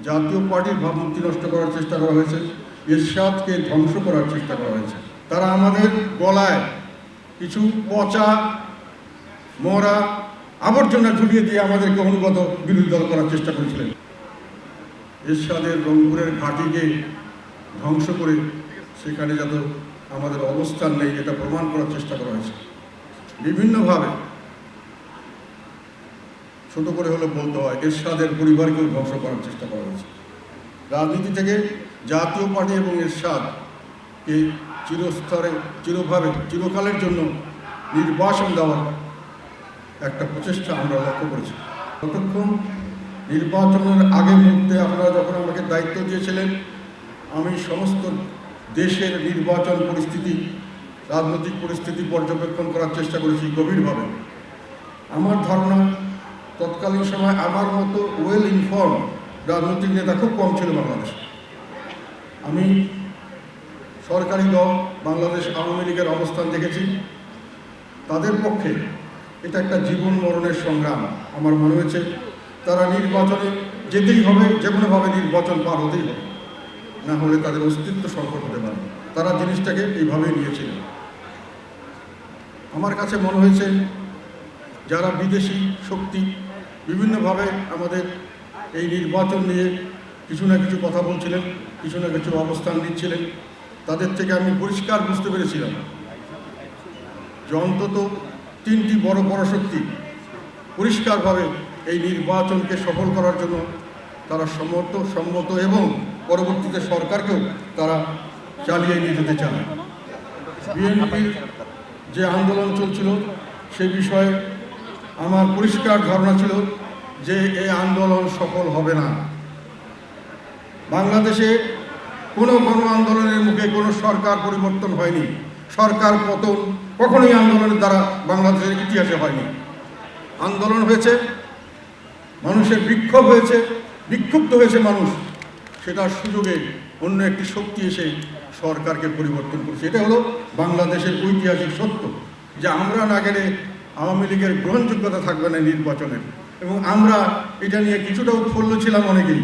জাতীয় পার্টির ভাবমূর্তি নষ্ট করার চেষ্টা করা হয়েছে, এরশাদকে ধ্বংস করার চেষ্টা করা হয়েছে। তারা আমাদের গলায় কিছু পচা মরা আবর্জনা ঝুলিয়ে দিয়ে আমাদেরকে অনুগত বিরোধী দল করার চেষ্টা করেছিলেন। এরশাদের রংপুরের ঘাঁটিকে ধ্বংস করে সেখানে যাতে আমাদের অবস্থান নেই এটা প্রমাণ করার চেষ্টা করা হয়েছে। বিভিন্নভাবে ছোট করে হলে বলতে হয় এরশাদের পরিবারকেও ধ্বংস করার চেষ্টা করা হয়েছে। রাজনীতি থেকে জাতীয় পার্টি এবং এরশাদকে চিরভাবে চিরকালের জন্য নির্বাসন দেওয়ার একটা প্রচেষ্টা আমরা লক্ষ্য করেছি। ততক্ষণ নির্বাচনের আগে মুহূর্তে আপনারা যখন আমাকে দায়িত্ব দিয়েছিলেন, আমি সমস্ত দেশের নির্বাচন পরিস্থিতি, রাজনৈতিক পরিস্থিতি পর্যবেক্ষণ করার চেষ্টা করেছি গভীরভাবে। আমার ধারণা তৎকালীন সময় আমার মতো ওয়েল ইনফর্ম রাজনৈতিক নেতা খুব কম ছিল বাংলাদেশে। আমি সরকারি দল বাংলাদেশ আওয়ামী লীগের অবস্থান দেখেছি। তাদের পক্ষে এটা একটা জীবন মরণের সংগ্রাম। আমার মনে হয়েছে তারা নির্বাচনে যেতেই হবে, যে কোনোভাবে নির্বাচন পার হতেই হবে, না হলে তাদের অস্তিত্ব সংকট হতে পারে। তারা জিনিসটাকে এইভাবেই নিয়েছিলেন। আমার কাছে মনে হয়েছে যারা বিদেশি শক্তি বিভিন্নভাবে আমাদের এই নির্বাচন নিয়ে কিছু না কিছু কথা বলছিলেন, কিছু না কিছু অবস্থান নিচ্ছিলেন, তাদের থেকে আমি পরিষ্কার বুঝতে পেরেছিলাম যে অন্তত তিনটি বড় বড় শক্তি পরিষ্কারভাবে এই নির্বাচনকে সফল করার জন্য তারা সম্মত এবং পরবর্তীতে সরকারকেও তারা চালিয়ে নিয়ে যেতে চান। বিএনপির যে আন্দোলন চলছিল সে বিষয়ে আমার পরিষ্কার ধারণা ছিল যে এই আন্দোলন সফল হবে না। বাংলাদেশে কোনো আন্দোলনের মুখে কোনো সরকার পরিবর্তন হয়নি। সরকার পতন কখনোই আন্দোলনের দ্বারা বাংলাদেশের ইতিহাসে হয়নি। আন্দোলন হয়েছে, মানুষের বিক্ষোভ হয়েছে, বিক্ষুব্ধ হয়েছে মানুষ, সেটার সুযোগে অন্য একটি শক্তি এসে সরকারকে পরিবর্তন করছে। এটা হলো বাংলাদেশের ঐতিহাসিক সত্য যে আমরা না গেলে আওয়ামী লীগের গ্রহণযোগ্যতা থাকবে না নির্বাচনের। এবং আমরা এটা নিয়ে কিছুটা উৎফুল্ল ছিলাম অনেকেই,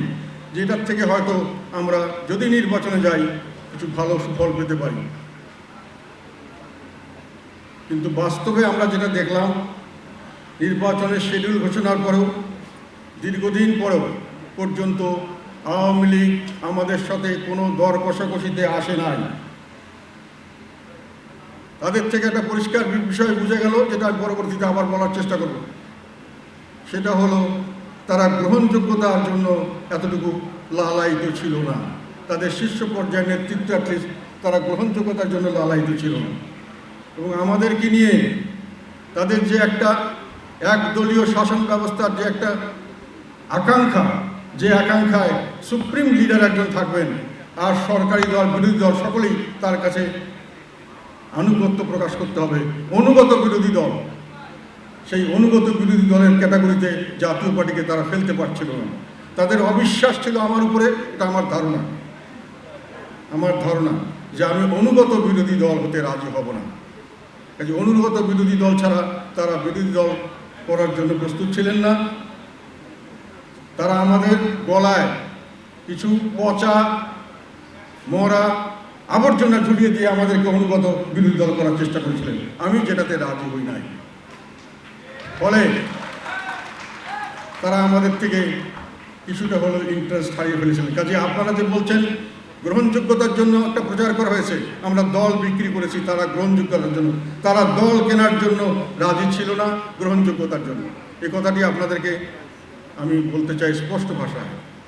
যেটার থেকে হয়তো আমরা যদি নির্বাচনে যাই কিছু ভালো সুফল পেতে পারি। কিন্তু বাস্তবে আমরা যেটা দেখলাম, নির্বাচনের শিডিউল ঘোষণার পরেও দীর্ঘদিন পরেও পর্যন্ত আওয়ামী লীগ আমাদের সাথে কোনো দর কষাকষিতে আসে নাই। তাদের থেকে একটা পরিষ্কার বিষয় বুঝে গেল, যেটা আমি পরবর্তীতে আবার বলার চেষ্টা করব। সেটা হলো তারা গ্রহণযোগ্যতার জন্য এতটুকু লালায়িত ছিল না। তাদের শীর্ষ পর্যায়ের নেতৃত্ব তারা গ্রহণযোগ্যতার জন্য লালায়িত ছিল না। এবং আমাদেরকে নিয়ে তাদের যে একটা একদলীয় শাসন ব্যবস্থার যে একটা আকাঙ্ক্ষা, যে আকাঙ্ক্ষায় সুপ্রিম লিডার একজন থাকবেন আর সরকারি দল বিরোধী দল সকলেই তার কাছে আনুগত্য প্রকাশ করতে হবে, অনুগত বিরোধী দল, সেই অনুগত বিরোধী দলের ক্যাটাগরিতে জাতীয় পার্টিকে তারা ফেলতে পারছিল না। তাদের অবিশ্বাস ছিল আমার উপরে। এটা আমার ধারণা যে আমি অনুগত বিরোধী দল হতে রাজি হব না। কাজে অনুগত বিরোধী দল ছাড়া তারা বিরোধী দল করার জন্য প্রস্তুত ছিলেন না। তারা আমাদের গলায় কিছু পচা মরা আবর্জনা ঝুলিয়ে দিয়ে আমাদেরকে অনুগত বিরোধী দল করার চেষ্টা করেছিলেন। আমি যেটাতে রাজি হই নাই। ফলে তারা আমাদের থেকে কিছুটা হলেও ইন্টারেস্ট হারিয়ে ফেলেছিলেন। কাজে আপনারা যে বলছেন গ্রহণযোগ্যতার জন্য একটা প্রচার করা হয়েছে, আমরা দল বিক্রি করেছি, তারা গ্রহণযোগ্যতার জন্য, তারা দল কেনার জন্য রাজি ছিল না, গ্রহণযোগ্যতার জন্য। এই কথাটি আপনাদেরকে আমি বলতে চাই স্পষ্ট ভাষায়।